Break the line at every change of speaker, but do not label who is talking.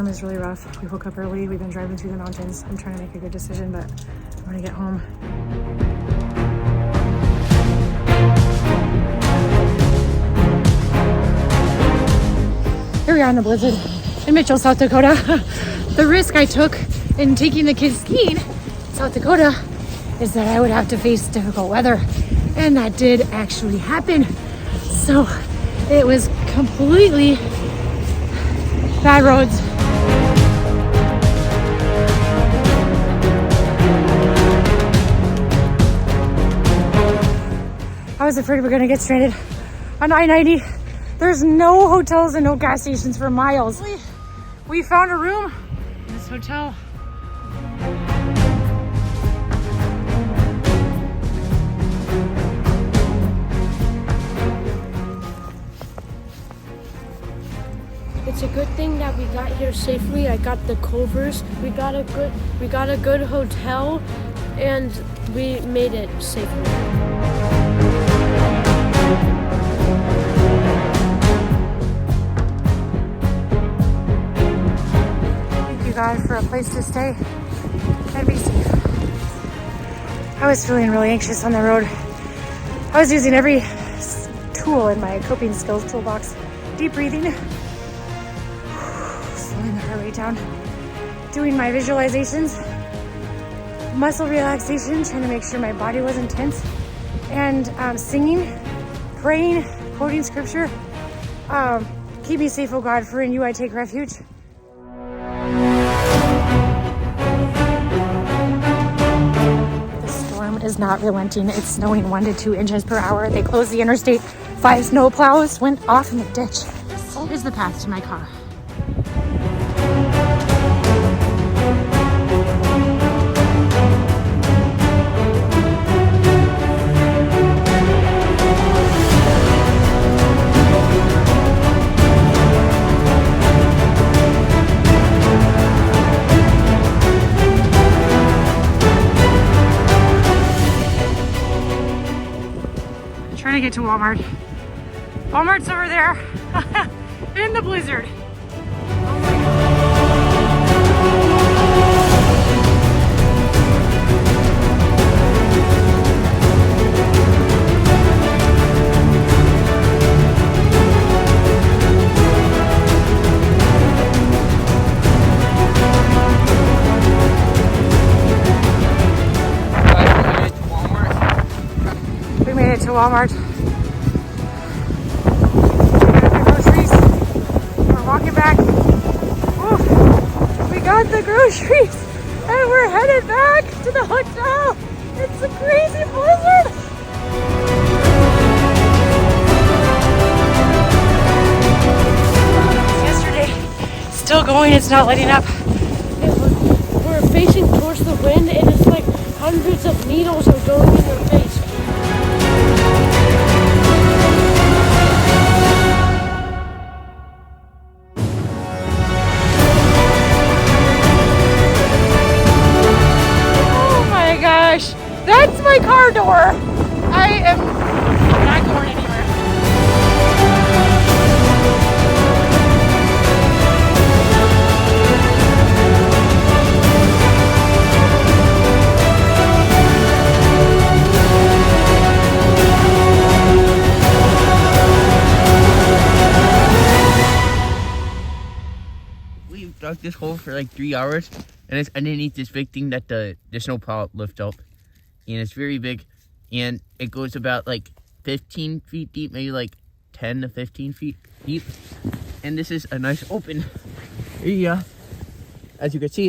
snowstorm is really rough. We woke up early. We've been driving through the mountains. I'm trying to make a good decision, but I want to get home. Here we are in the blizzard in Mitchell, South Dakota. The risk I took in taking the kids skiing in South Dakota is that I would have to face difficult weather. And that did actually happen. So it was completely bad roads. I was afraid we were gonna get stranded on I-90. There's no hotels and no gas stations for miles. We found a room in this hotel.
It's a good thing that we got here safely. I got the covers. We got a good hotel, and we made it safely.
Thank you, God, for a place to stay and be safe. I was feeling really anxious on the road. I was using every tool in my coping skills toolbox. Deep breathing, slowing the heart rate down, doing my visualizations, muscle relaxation, trying to make sure my body wasn't tense, and singing, praying, quoting scripture. Keep me safe, oh God, for in you I take refuge. The storm is not relenting. It's snowing 1 to 2 inches per hour. They closed the interstate. 5 snow plows went off in the ditch. This is the path to my car. Trying to get to Walmart. Walmart's over there in the blizzard. We made it to Walmart. Walking back. Oof. We got the groceries and we're headed back to the hotel. It's a crazy blizzard. Yesterday, still going, it's not letting up.
We're facing towards the wind, and it's like hundreds of needles are going in your face.
That's my car door. I am not going anywhere.
We dug this hole for like 3 hours, and it's underneath this big thing that the snowplow lifts up. And it's very big, and it goes about like 15 feet deep, maybe like 10 to 15 feet deep. And this is a nice open area, as you can see.